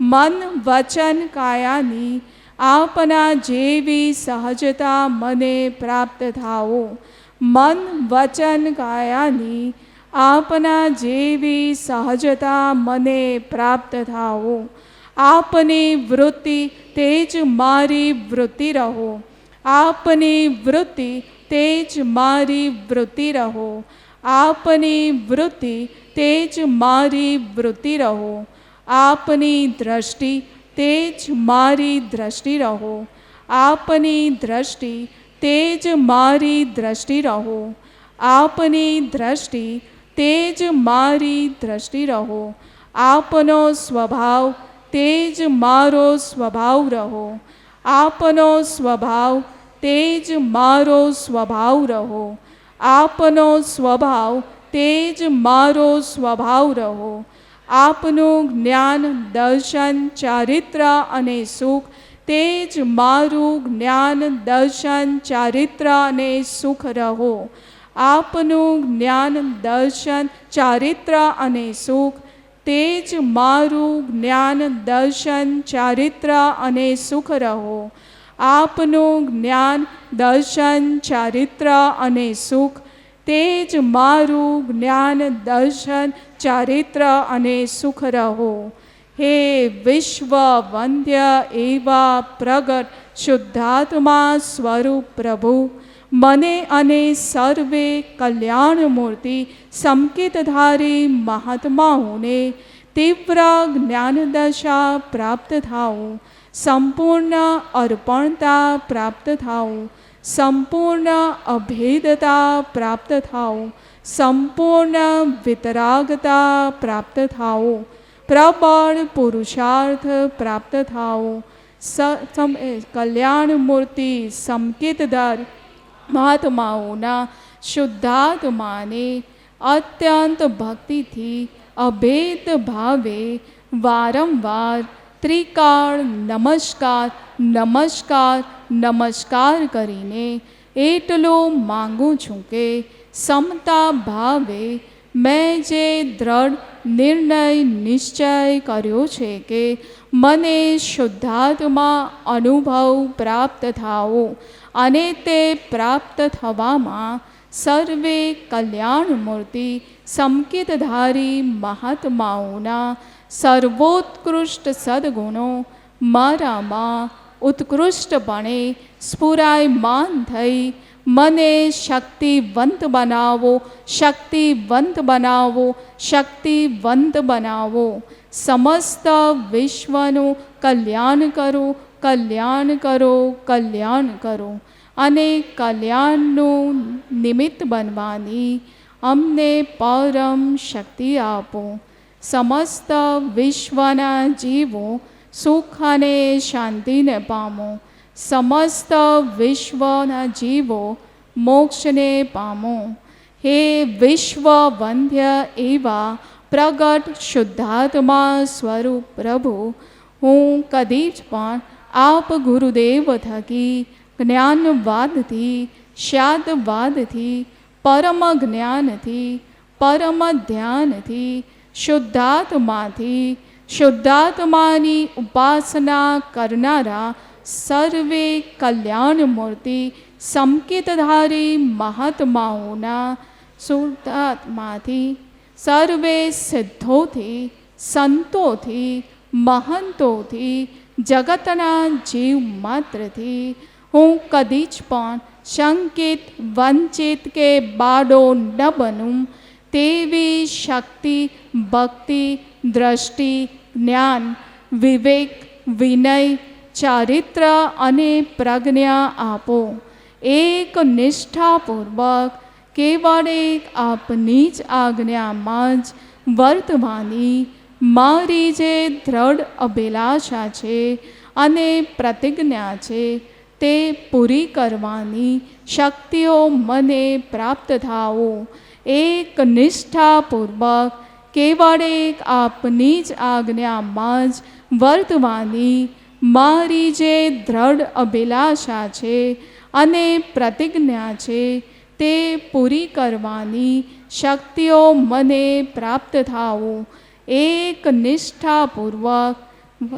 મન વચન કાયાની આપના જેવી સહજતા મને પ્રાપ્ત થાઓ. મન વચન કાયાની આપના જેવી સહજતા મને પ્રાપ્ત થાઓ. આપની વૃત્તિ તે જ મારી વૃત્તિ રહો. આપની વૃત્તિ તે જ મારી વૃત્તિ રહો. આપની વૃત્તિ તે જ મારી વૃત્તિ રહો. આપની દ્રષ્ટિ તે જ મારી દ્રષ્ટિ રહો. આપની દ્રષ્ટિ તે જ મારી દ્રષ્ટિ રહો. આપની દ્રષ્ટિ તે જ મારી દ્રષ્ટિ રહો. આપનો સ્વભાવ તે જ મારો સ્વભાવ રહો. આપનો સ્વભાવ તે જ મારો સ્વભાવ રહો. આપનો સ્વભાવ તે જ મારો સ્વભાવ રહો. આપનું જ્ઞાન દર્શન ચારિત્ર અને સુખ તે જ મારું જ્ઞાન દર્શન ચારિત્ર અને સુખ રહો. આપનું જ્ઞાન દર્શન ચારિત્ર અને સુખ તે જ મારું જ્ઞાન દર્શન ચારિત્ર અને સુખ રહો. આપનું જ્ઞાન દર્શન ચારિત્ર અને સુખ તે જ મારું જ્ઞાન દર્શન ચારિત્ર અને સુખ રહો. હે વિશ્વ વંદ્ય એવા પ્રગટ શુદ્ધાત્મા સ્વરૂપ પ્રભુ, મને અને સર્વે કલ્યાણ મૂર્તિ સંકેતધારી મહાત્માઓને તીવ્ર જ્ઞાનદશા પ્રાપ્ત થાઓ. સંપૂર્ણ અર્પણતા પ્રાપ્ત થાઓ. સંપૂર્ણ અભેદતા પ્રાપ્ત થાઓ. સંપૂર્ણ વિતરાગતા પ્રાપ્ત થાઓ. પ્રબળ પુરુષાર્થ પ્રાપ્ત થાઓ. કલ્યાણ મૂર્તિ સંકેતધાર મહાત્માઓના શુદ્ધાત્માને અત્યંત ભક્તિથી અભેદ ભાવે વારંવાર ત્રિકાળ નમસ્કાર નમસ્કાર નમસ્કાર કરીને એટલું માંગું છું કે સમતા ભાવે મેં જે દ્રઢ નિર્ણય નિશ્ચય કર્યો છે કે મને શુદ્ધાત્મા અનુભવ પ્રાપ્ત થાઓ અને તે પ્રાપ્ત થવામાં સર્વે કલ્યાણ મૂર્તિ સંકેતધારી મહાત્માઓના સર્વોત્કૃષ્ટ સદગુણો મારામાં ઉત્કૃષ્ટપણે સ્ફુરાયમાન થઈ મને શક્તિવંત બનાવો. શક્તિવંત બનાવો. શક્તિવંત બનાવો. સમસ્ત વિશ્વનું કલ્યાણ કરો. કલ્યાણ કરો. કલ્યાણ કરો. અને કલ્યાણનું નિમિત્ત બનવાની અમને પરમ શક્તિ આપો. સમસ્ત વિશ્વના જીવો સુખ અને શાંતિને પામો. સમસ્ત વિશ્વના જીવો મોક્ષને પામો. હે વિશ્વ વંદ્ય એવા પ્રગટ શુદ્ધાત્મા સ્વરૂપ પ્રભુ, હું કદી જ પણ આપ ગુરુદેવ થકી જ્ઞાનવાદથી, શાદવાદથી, પરમ જ્ઞાનથી, પરમ ધ્યાનથી, શુદ્ધાત્માથી, શુદ્ધાત્માની ઉપાસના કરનારા સર્વે કલ્યાણ મૂર્તિ સંકેતધારી મહાત્માઓના શુદ્ધાત્માથી, સર્વે સિદ્ધોથી, સંતોથી, મહંતોથી, જગતના જીવ માત્રથી હું કદી જ પણ શંકિત, વંચિત કે બાડો ન બનું તેવી શક્તિ, ભક્તિ, દ્રષ્ટિ, જ્ઞાન, વિવેક, વિનય, ચારિત્ર અને પ્રજ્ઞા આપો. એક નિષ્ઠાપૂર્વક કેવળ એક આપની જ આજ્ઞામાં જ વર્તવાની મારી જે દ્રઢ અભિલાષા છે અને પ્રતિજ્ઞા છે તે પૂરી કરવાની શક્તિઓ મને પ્રાપ્ત થાઓ. એક નિષ્ઠાપૂર્વક કેવળ એક આપની જ આજ્ઞામાં જ વર્તવાની મારી જે દ્રઢ અભિલાષા છે અને પ્રતિજ્ઞા છે તે પૂરી કરવાની શક્તિઓ મને પ્રાપ્ત થાઓ. એક નિષ્ઠાપૂર્વક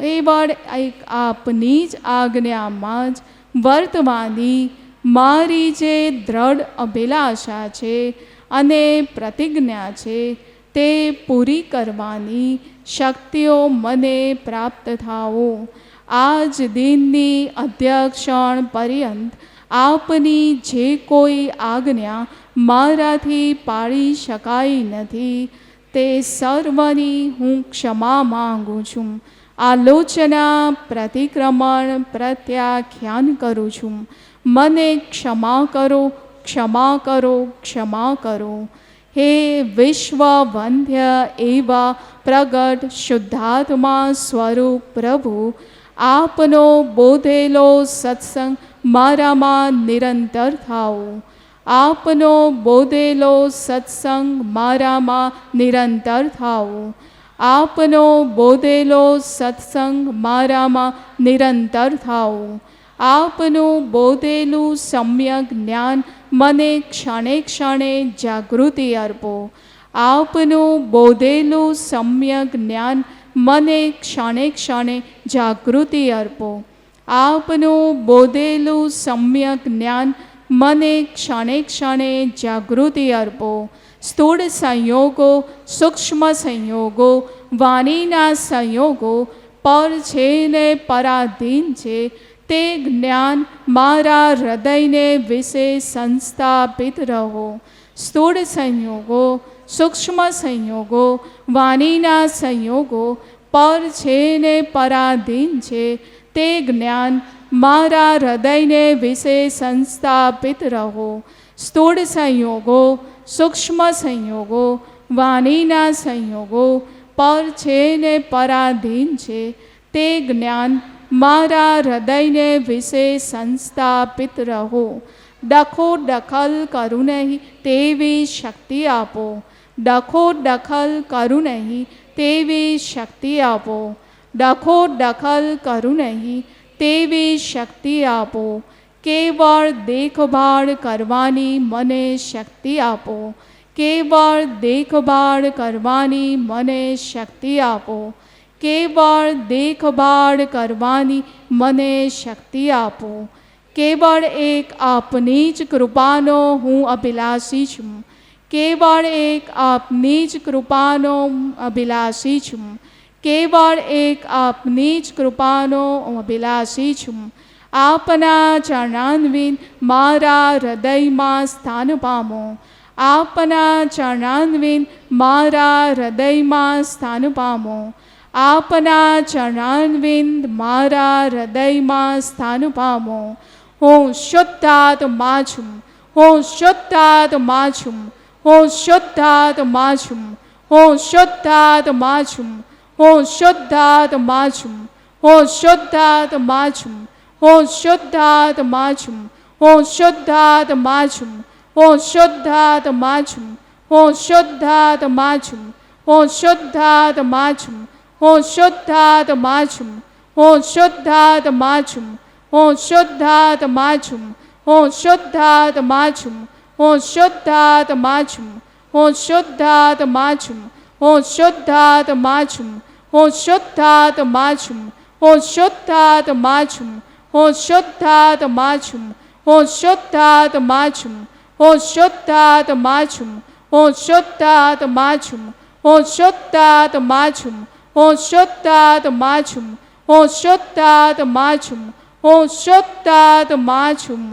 કેવળ એક આપની જ આજ્ઞામાં જ વર્તવાની મારી જે દ્રઢ અભિલાષા છે અને પ્રતિજ્ઞા છે તે પૂરી કરવાની શક્તિઓ મને પ્રાપ્ત થાઓ. આજ દિનની અધ્યક્ષણ પર્યંત આપની જે કોઈ આજ્ઞા મારાથી પાળી શકાઈ નથી તે સર્વની હું ક્ષમા માંગુ છું. આલોચના, પ્રતિક્રમણ, પ્રત્યાખ્યાન કરું છું. મને ક્ષમા કરો, ક્ષમા કરો, ક્ષમા કરો. હે વિશ્વવંદ્ય એવા પ્રગટ શુદ્ધાત્મા સ્વરૂપ પ્રભુ, આપનો બોધેલો સત્સંગ મારામાં નિરંતર થાઓ. આપનો બોધેલો સત્સંગ મારામાં નિરંતર થાઓ. આપનો બોધેલો સત્સંગ મારામાં નિરંતર થાઓ. આપનું બોધેલું સમ્યક જ્ઞાન મને ક્ષણે ક્ષણે જાગૃતિ અર્પો. આપનું બોધેલું સમ્યક જ્ઞાન મને ક્ષણે ક્ષણે જાગૃતિ અર્પો. આપનું બોધેલું સમ્યક જ્ઞાન મને ક્ષણે ક્ષણે જાગૃતિ અર્પો. સ્થૂળ સંયોગો, સૂક્ષ્મ સંયોગો, વાણીના સંયોગો પર છે ને પરાધીન છે તે જ્ઞાન મારા હૃદયને વિશે સંસ્થાપિત રહો. સ્થૂળ સંયોગો, સૂક્ષ્મ સંયોગો, વાણીના સંયોગો પર છે ને પરાધીન છે તે જ્ઞાન મારા હૃદયને વિશે સંસ્થાપિત રહો. સ્થૂળ સંયોગો, સૂક્ષ્મ સંયોગો, વાણીના સંયોગો પર છે ને પરાધીન છે તે જ્ઞાન મારા હૃદયને વિશે સંસ્થાપિત રહો. ડખો દખલ કરું નહીં તેવી શક્તિ આપો. ડખો દખલ કરું નહીં તેવી શક્તિ આપો. ડખો દખલ કરું નહીં તેવી શક્તિ આપો. કેવળ દેખભાળ કરવાની મને શક્તિ આપો. કેવળ દેખભાળ કરવાની મને શક્તિ આપો. કેવળ દેખભાળ કરવાની મને શક્તિ આપો. કેવળ એક આપની જ કૃપાનો હું અભિલાષી છું. કેવળ એક આપની જ કૃપાનો અભિલાષી છું. કેવળ એક આપની જ કૃપાનો અભિલાષી છું. આપના ચરણાન્વિન મારા હૃદયમાં સ્થાન પામો. આપના ચરણાન્વિન મારા હૃદયમાં સ્થાન પામો. આપના ચરણાન્વિન મારા હૃદયમાં સ્થાન પામો. હું શુદ્ધાત્મા છું. હું શુદ્ધાત્મા છું. હું શુદ્ધાત્મા છું. હું શુદ્ધાત્મા છું. હું શુદ્ધાત્મા છું. હું શુદ્ધાત્મા છું. હું શુદ્ધાત્મા છું. હું શુદ્ધાત્મા છું. હું શુદ્ધાત્મા છું. હું શુદ્ધાત્મા છું. હું શુદ્ધાત્મા છું, હું શુદ્ધાત્મા છું, હું શુદ્ધાત્મા છું, હું શુદ્ધાત્મા છું, હું શુદ્ધાત્મા છું, હું શુદ્ધાત્મા છું, હું શુદ્ધાત્મા છું, હું શુદ્ધાત્મા છું, હું શુદ્ધાત્મા છું, હું શુદ્ધાત્મા છું, હું શુદ્ધાત્મા છું, હું શુદ્ધાત્મા છું, હું શુદ્ધાત્મા છું, હું શુદ્ધાત્મા છું, હું શુદ્ધાત્મા છું, હું શુદ્ધાત્મા છું, હું શુદ્ધાત્મા છું, હું શુદ્ધાત્મા છું,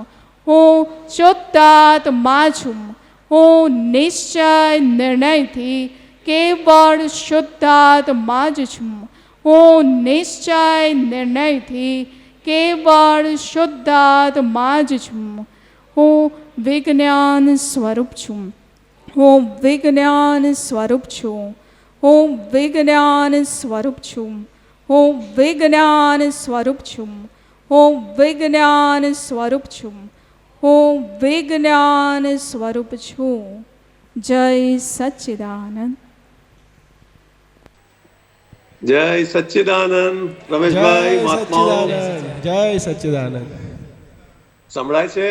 હું શુદ્ધાત્મા છું, હું નિશ્ચય નિર્ણયથી કેવળ શુદ્ધાત્મા જ છું, હું નિશ્ચય નિર્ણયથી કેવળ શુદ્ધાત્મા જ છું, હું વિજ્ઞાન સ્વરૂપ છું, હું વિજ્ઞાન સ્વરૂપ છું, હું વિજ્ઞાન સ્વરૂપ છું, હું વિજ્ઞાન સ્વરૂપ છું, હું વિજ્ઞાન સ્વરૂપ છું, હું વિજ્ઞાન સ્વરૂપ છું. જય સચ્ચિદાનંદ. જય સચ્ચિદાનંદ. રમેશભાઈ, મહાત્માઓ જય સચ્ચિદાનંદ. સંભળાય છે?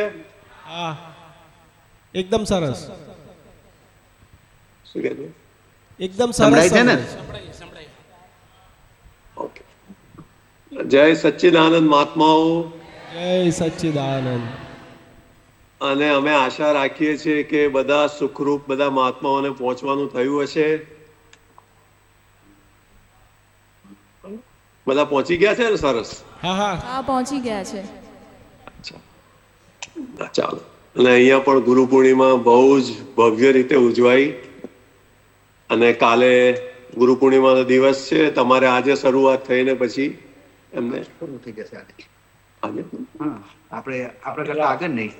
હા, એકદમ સરસ, શું કહે છે? એકદમ સંભળાય સરસ છે ને? ઓકે. જય સચ્ચિદાનંદ મહાત્માઓ. જય સચ્ચિદાનંદ. અને અમે આશા રાખીએ છીએ કે બધા સુખરૂપ બધા મહાત્માઓને પહોંચવાનું થયું હશે. બધા પહોંચી ગયા છે ને? સરસ. હા હા, આ પહોંચી ગયા છે. ચાલો. અને અહીંયા પણ ગુરુ પૂર્ણિમા બહુ જ ભવ્ય રીતે ઉજવાઈ. અને કાલે ગુરુ પૂર્ણિમાનો દિવસ છે. તમારે આજે શરૂઆત થઈને પછી એમને પૂરું થઈ જશે આજે. આજે હા, આપણે કરતા આગળ નહીં.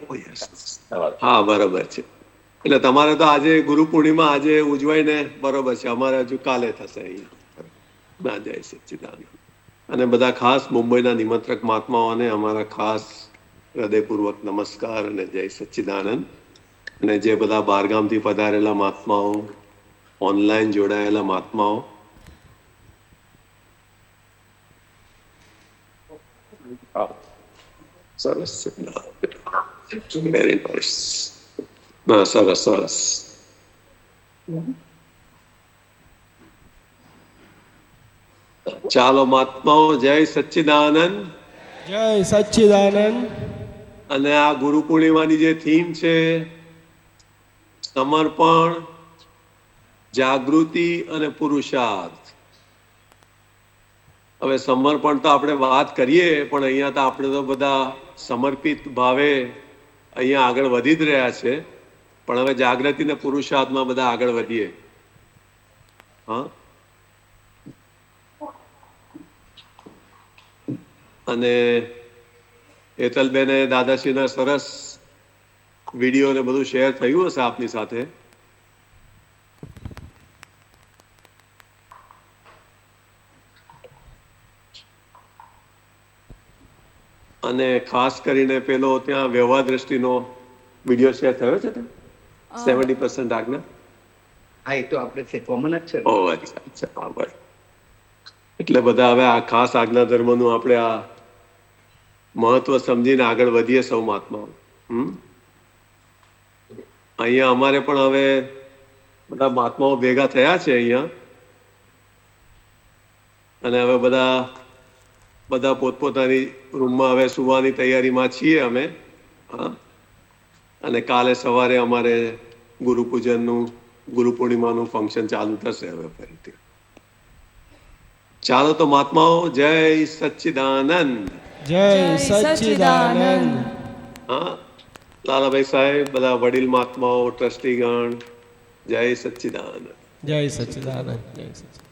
હા, બરાબર છે. એટલે તમારે તો આજે ગુરુ પૂર્ણિમા આજે ઉજવાઈને બરોબર છે. અમારે હજુ કાલે થશે અહીંયા. ના, જય સચ્ચિદાનંદ. અને બધા ખાસ મુંબઈના નિમંત્રક મહાત્માઓને અમારા ખાસ હૃદયપૂર્વક નમસ્કાર અને જય સચ્ચિદાનંદ. અને જે બધા બહારગામથી પધારેલા મહાત્માઓ, ઓનલાઈન જોડાયેલા મહાત્માઓ, સરસ છે. Very nice. ના, સરસ સરસ. ચાલો મહાત્માઓ, જય સચ્ચિદાનંદ. જય સચ્ચિદાનંદ. અને આ ગુરુ પૂર્ણિમાની જે થીમ છે, સમર્પણ, જાગૃતિ અને પુરુષાર્થ. હવે સમર્પણ તો આપણે વાત કરીએ, પણ અહીંયા તો આપણે તો બધા સમર્પિત ભાવે અહીંયા આગળ વધી જ રહ્યા છે. પણ હવે જાગૃતિ અને પુરુષાર્થમાં બધા આગળ વધીએ. હા, અને હેતલબેને દાદાશ્રીના સરસ વિડીયો ને બધું શેર થયું હશે આપની સાથે. અને ખાસ કરીને પેલો ત્યાં વ્યવહાર દ્રષ્ટિનો વિડીયો શેર થયો છે ને, 70% આજ્ઞા. હા, એ તો આપણે છે, કોમન જ છે. ઓ અચ્છા અચ્છા, બરાબર. એટલે બધા હવે આ ખાસ આજ્ઞા ધર્મનું આપણે આ મહત્વ સમજીને આગળ વધીએ સૌ મહાત્માઓ. અહીંયા અમારે પણ હવે બધા મહાત્માઓ ભેગા થયા છે અહીંયા. અને હવે બધા પોતપોતાની રૂમમાં હવે સુવાની તૈયારીમાં છીએ અમે. હા, અને કાલે સવારે અમારે ગુરુ પૂજનનું, ગુરુ પૂર્ણિમાનું ફંક્શન ચાલુ થશે હવે ફરીથી. ચાલો તો મહાત્માઓ, જય સચ્ચિદાનંદ. જય સચ્ચિદાનંદ. હા, લાલાભાઈ સાહેબ, બધા વડીલ મહાત્માઓ, ટ્રસ્ટીગણ, જય સચ્ચિદાનંદ. જય સચ્ચિદાનંદ. જય સચ્ચિદાનંદ.